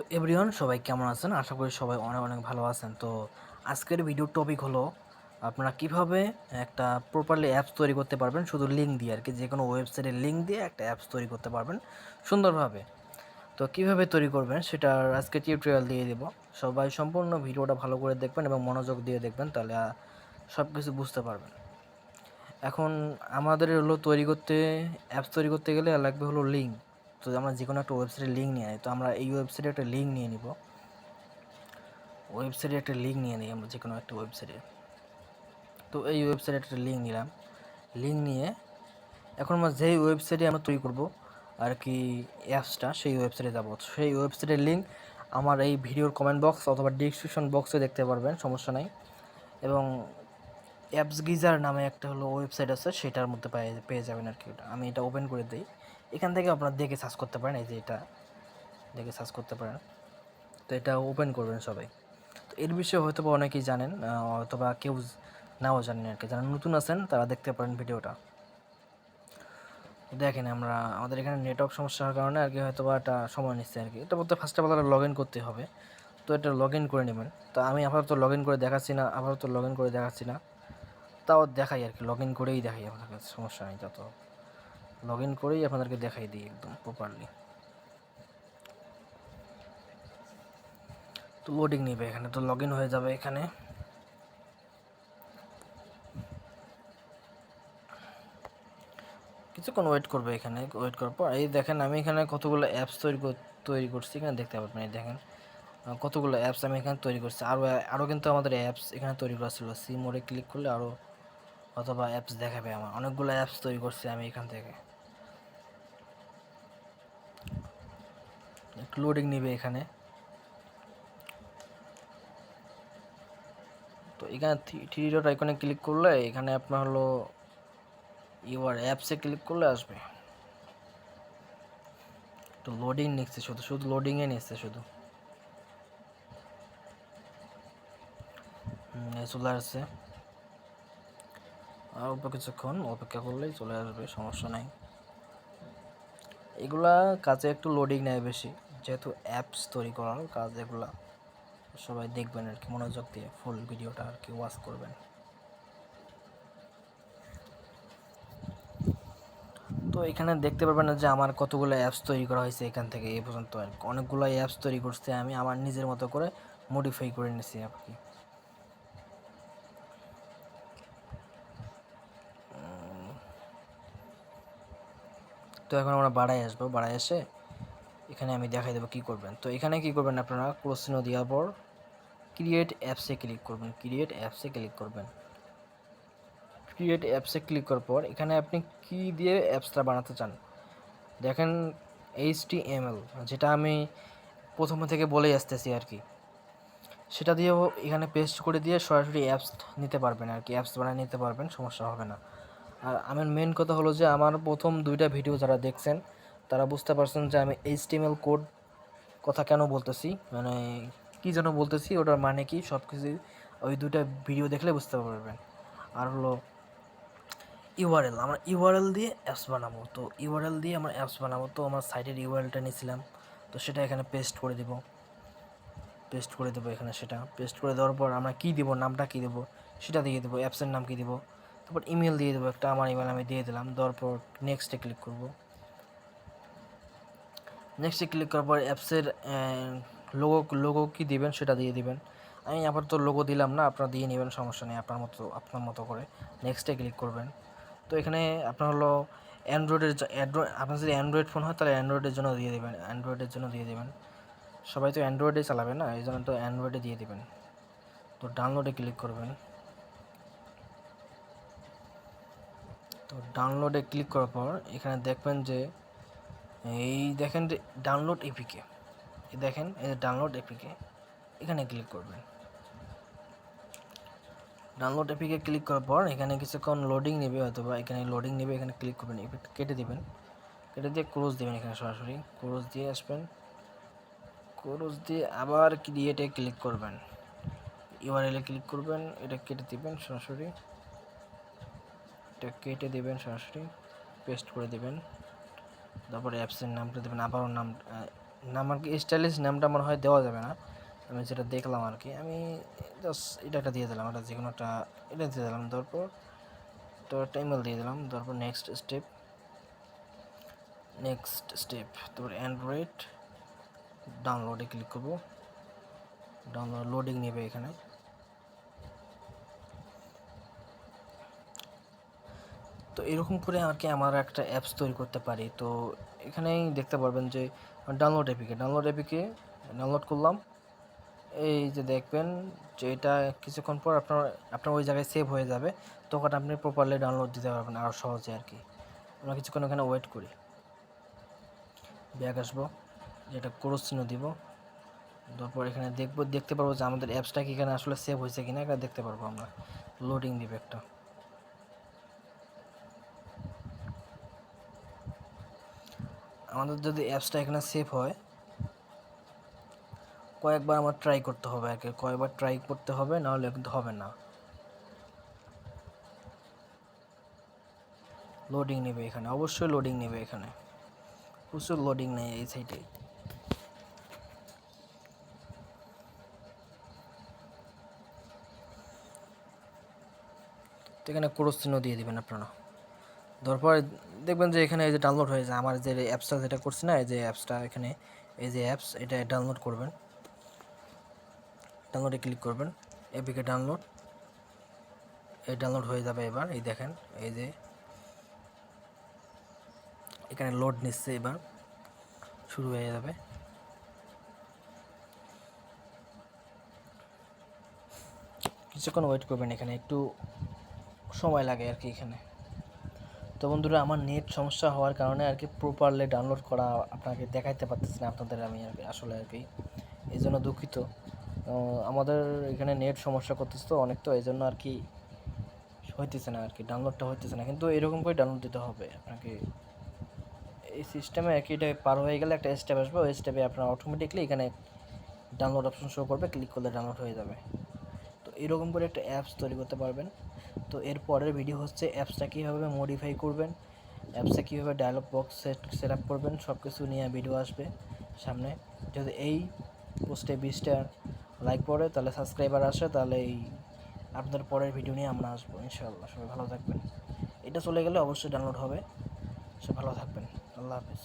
তো এভরিওয়ান সবাই কেমন আছেন? আশা করি সবাই অনেক অনেক ভালো আছেন। তো আজকের ভিডিওর টপিক হলো আপনারা কিভাবে একটা প্রপারলি অ্যাপস তৈরি করতে পারবেন শুধু লিঙ্ক দিয়ে আর কি, যে কোনো ওয়েবসাইটের লিঙ্ক দিয়ে একটা অ্যাপস তৈরি করতে পারবেন সুন্দরভাবে। তো কিভাবে তৈরি করবেন সেটার আজকে টিউটোরিয়াল দিয়ে দেব। সবাই সম্পূর্ণ ভিডিওটা ভালো করে দেখবেন এবং মনোযোগ দিয়ে দেখবেন, তাহলে সব কিছু বুঝতে পারবেন। এখন আমাদের হলো অ্যাপস তৈরি করতে গেলে লাগবে হলো লিঙ্ক। তো আমরা যে কোনো একটা ওয়েবসাইটের লিঙ্ক নিয়ে নিই। তো আমরা এই ওয়েবসাইটে একটা লিঙ্ক নিয়ে নিব। ওয়েবসাইটে একটা লিঙ্ক নিয়ে নিই আমরা যে কোনো একটা ওয়েবসাইটে। তো এই ওয়েবসাইটে একটা লিঙ্ক নিলাম। লিঙ্ক নিয়ে এখন আমরা যেই ওয়েবসাইটে আমরা তৈরি করব আর কি অ্যাপসটা, সেই ওয়েবসাইটে যাব। সেই ওয়েবসাইটের লিঙ্ক আমার এই ভিডিওর কমেন্ট বক্স অথবা ডিসক্রিপশন বক্সে দেখতে পারবেন, সমস্যা নাই। এবং অ্যাপস গিজার নামে একটা হলো ওয়েবসাইট আছে, সেটার মধ্যে পেয়ে যাবেন আর কি। ওটা আমি এটা ওপেন করে দিই। এখান থেকে আপনারা দেখে সার্চ করতে পারেন, এই যে এটা দেখে সার্চ করতে পারেন। তো এটা ওপেন করবেন সবাই। তো এর বিষয়ে হয়তো বা অনেকেই জানেন, অথবা কেউ নাও জানেন আর কি। যারা নতুন আছেন তারা দেখতে পারেন ভিডিওটা। দেখেন আমাদের এখানে নেটওয়ার্ক সমস্যার কারণে আর কি হয়তো বা একটা সময় নিচ্ছে আর কি। এটা বলতে first of all log in করতে হবে। তো এটা লগ ইন করে নেবেন। তো আমি আপাতত লগ ইন করে দেখাচ্ছি না, তাও দেখাই আর কি, লগ ইন করেই দেখাই আপনাদের কাছে, সমস্যা নেই। যত লগ ইন করেই আপনাদেরকে দেখাই দিই একদম প্রপারলি। তো লোডিং নেবে এখানে, তো লগ ইন হয়ে যাবে এখানে। কিছুক্ষণ ওয়েট করবে এখানে। ওয়েট করার পর এই দেখেন আমি এখানে কতগুলো অ্যাপস তৈরি করছি, এখানে দেখতে পাবেন। এই দেখেন কতগুলো অ্যাপস আমি এখানে তৈরি করছি। আরও কিন্তু আমাদের অ্যাপস এখানে তৈরি করা ছিল। সি মোডে ক্লিক করলে আরও অথবা অ্যাপস দেখাবে। আমার অনেকগুলো অ্যাপস তৈরি করছি আমি এখান থেকে। একটু লোডিং নেবে এখানে। তো এখানে থ্রি ডট আইকনে ক্লিক করলে এখানে আপনার হলো ইউআর অ্যাপসে ক্লিক করলে আসবে। তো লোডিং নিচ্ছে, শুধু লোডিংয়ে নিচ্ছে শুধু। চলে আসছে। আর অল্প কিছুক্ষণ অপেক্ষা করলেই চলে আসবে, সমস্যা নাই। এগুলা কাজে একটু লোডিং নেয় বেশি, যেহেতু অ্যাপস তৈরি করার কাজ এগুলা। সবাই দেখবেন আর কি, মনোযোগ দিয়ে ফুল ভিডিওটা আর কি ওয়াচ করবেন। তো এখানে দেখতে পারবেন যে আমার কতগুলো অ্যাপস তৈরি করা হয়েছে এখান থেকে এই পর্যন্ত আর কি। অনেকগুলো অ্যাপস তৈরি করতে আমি আমার নিজের মতো করে মডিফাই করে নিয়েছি আর কি। তো এখন আমরা বাড়ায় এসে এখানে আমি দেখাই দেবো কী করবেন। তো এখানে কী করবেন, আপনারা ক্রস চিহ্ন দেওয়ার পর ক্রিয়েট অ্যাপসে ক্লিক করবেন। ক্রিয়েট অ্যাপসে ক্লিক করার পর এখানে আপনি কি দিয়ে অ্যাপসটা বানাতে চান দেখেন। HTML, যেটা আমি প্রথম থেকে বলেই আসতেছি আর কি, সেটা দিয়েও এখানে পেস্ট করে দিয়ে সরাসরি অ্যাপস নিতে পারবেন আর কি, অ্যাপস বানিয়ে নিতে পারবেন, সমস্যা হবে না। আর আমার মেন কথা হলো যে আমার প্রথম দুইটা ভিডিও যারা দেখছেন তারা বুঝতে পারছেন যে আমি HTML কোড কথা কেন বলতেছি, মানে কী যেন বলতেছি, ওটার মানে কি, সব কিছু ওই দুইটা ভিডিও দেখলে বুঝতে পারবেন। আর হলো ইউআরএল, আমরা ইউআরএল দিয়ে অ্যাপস বানাবো। তো ইউআরএল দিয়ে আমরা অ্যাপস বানাবো। তো আমার সাইটের ইউআরএলটা নিয়েছিলাম, তো সেটা এখানে পেস্ট করে দেবো এখানে। সেটা পেস্ট করে দেওয়ার পর আমরা কী দেবো, নামটা কী দেবো সেটা দিয়ে দেবো, অ্যাপসের নাম কী দেবো, তারপর ইমেল দিয়ে দেবো একটা, আমার ইমেল আমি দিয়ে দিলাম। দেওয়ার পর নেক্সটে ক্লিক করব। নেক্সটে ক্লিক করার পর অ্যাপসের লোগো কী দিবেন সেটা দিয়ে দিবেন। আমি আপাতত লোগো দিলাম না, আপনারা দিয়ে নেবেন, সমস্যা নেই, আপনার মতো করে। নেক্সটে ক্লিক করবেন। তো এখানে আপনার হলো আপনার যদি অ্যান্ড্রয়েড ফোন হয় তাহলে অ্যান্ড্রয়েডের জন্য দিয়ে দেবেন। সবাই তো অ্যান্ড্রয়েডে চালাবে না, এই জন্য তো অ্যান্ড্রয়েডে দিয়ে দেবেন। তো ডাউনলোডে ক্লিক করবেন। তো ডাউনলোডে ক্লিক করার পর এখানে দেখবেন যে এই দেখেন যে ডাউনলোড এপিকে, দেখেন এই যে ডাউনলোড এপিকে, এখানে ক্লিক করবেন। ডাউনলোড এপিকে ক্লিক করার পর এখানে কিছুক্ষণ লোডিং নেবে, অথবা এখানে লোডিং নেবে, এখানে ক্লিক করবেন, কেটে দিবেন। কেটে দিয়ে ক্লোজ দেবেন, এখানে সরাসরি ক্লোজ দিয়ে আসবেন। ক্লোজ দিয়ে আবার ক্রিয়েটে ক্লিক করবেন, ইউআরএলে ক্লিক করবেন, এটা কেটে দিবেন সরাসরি, পেস্ট করে দেবেন। তারপরে অ্যাপসের নামটা দেবেন, আবারও নাম আর কি স্টাইলিশ নামটা মনে হয় দেওয়া যাবে না, আমি যেটা দেখলাম আর কি, আমি জাস্ট এটা একটা দিয়ে দিলাম, এটা যে কোনো একটা এটা দিয়ে দিলাম, তারপর তো একটা ইমেল দিয়ে দিলাম, তারপর নেক্সট স্টেপ তারপর অ্যান্ড্রয়েড ডাউনলোডে ক্লিক করবো, ডাউনলোড লোডিং নেবে এখানে। তো এরকম করে আর কি আমরা একটা অ্যাপস তৈরি করতে পারি। তো এখানেই দেখতে পারবেন যে ডাউনলোড ডাউনলোড করলাম, এই যে দেখবেন যে এটা কিছুক্ষণ পর আপনার ওই জায়গায় সেভ হয়ে যাবে, তখন আপনি প্রপারলি ডাউনলোড দিতে পারবেন আরও সহজে আর কি। আমরা কিছুক্ষণ ওখানে ওয়েট করি, ব্যাক আসবো, যেটা ক্রস চিহ্ন দিব, তারপর এখানে দেখতে পারবো যে আমাদের অ্যাপসটা কি এখানে আসলে সেভ হয়েছে কিনা এটা দেখতে পারবো আমরা। লোডিং দিবে একটা, আমাদের যদি অ্যাপসটা এখানে সেভ হয় কয়েকবার আমার ট্রাই করতে হবে আর কি, কয়েকবার ট্রাই করতে হবে, নাহলে কিন্তু হবে না। লোডিং নেবে এখানে, অবশ্যই লোডিং নেবে এখানে, প্রচুর লোডিং নেই এই সাইটে। তো এখানে ক্রস চিহ্ন দিয়ে দিবেন আপনারা, তারপর দেখবেন যে এখানে এই যে ডাউনলোড হয়ে যায় আমার যে অ্যাপসটা যেটা করছি না, এই যে অ্যাপসটা এখানে, এই যে অ্যাপস এটা ডাউনলোড করবেন, ডাউনলোডে ক্লিক করবেন, এপিকে ডাউনলোড, এই ডাউনলোড হয়ে যাবে। এবার এই দেখেন এই যে এখানে লোড নিচ্ছে, এবার শুরু হয়ে যাবে। কিছুক্ষণ ওয়েট করবেন, এখানে একটু সময় লাগে আর কি এখানে। তো বন্ধুরা আমার নেট সমস্যা হওয়ার কারণে আর কি প্রপারলি ডাউনলোড করা আপনাকে দেখাইতে পারতেছি না আপনাদের, আমি আর কি আসলে আর কি এই জন্য দুঃখিত। আমাদের এখানে নেট সমস্যা করতেছে তো অনেক, তো এই জন্য আর কি হইতেছে না আর কি, ডাউনলোডটা হইতেছে না, কিন্তু এরকম করে ডাউনলোড দিতে হবে আপনাকে। এই সিস্টেমে আর কি এটা পার হয়ে গেলে একটা স্টেপ আসবে, ওই স্টেপে আপনার অটোমেটিকলি এখানে ডাউনলোড অপশন শো করবে, ক্লিক করলে ডাউনলোড হয়ে যাবে। তো এরকম করে একটা অ্যাপস তৈরি করতে পারবেন। তো এর পরের ভিডিও হচ্ছে অ্যাপসটা কীভাবে মডিফাই করবেন, অ্যাপসে কীভাবে ডায়লগ বক্স সেট আপ করবেন, সব কিছু নিয়ে ভিডিও আসবে সামনে। যদি এই পোস্টে 20টা লাইক পড়ে, তাহলে সাবস্ক্রাইবার আসে, তাহলে এই আপনাদের পরের ভিডিও নিয়ে আমরা আসবো ইনশাআল্লাহ। সবাই ভালো থাকবেন, এটা চলে গেলে অবশ্যই ডাউনলোড হবে। সব ভালো থাকবেন, আল্লাহ হাফিজ।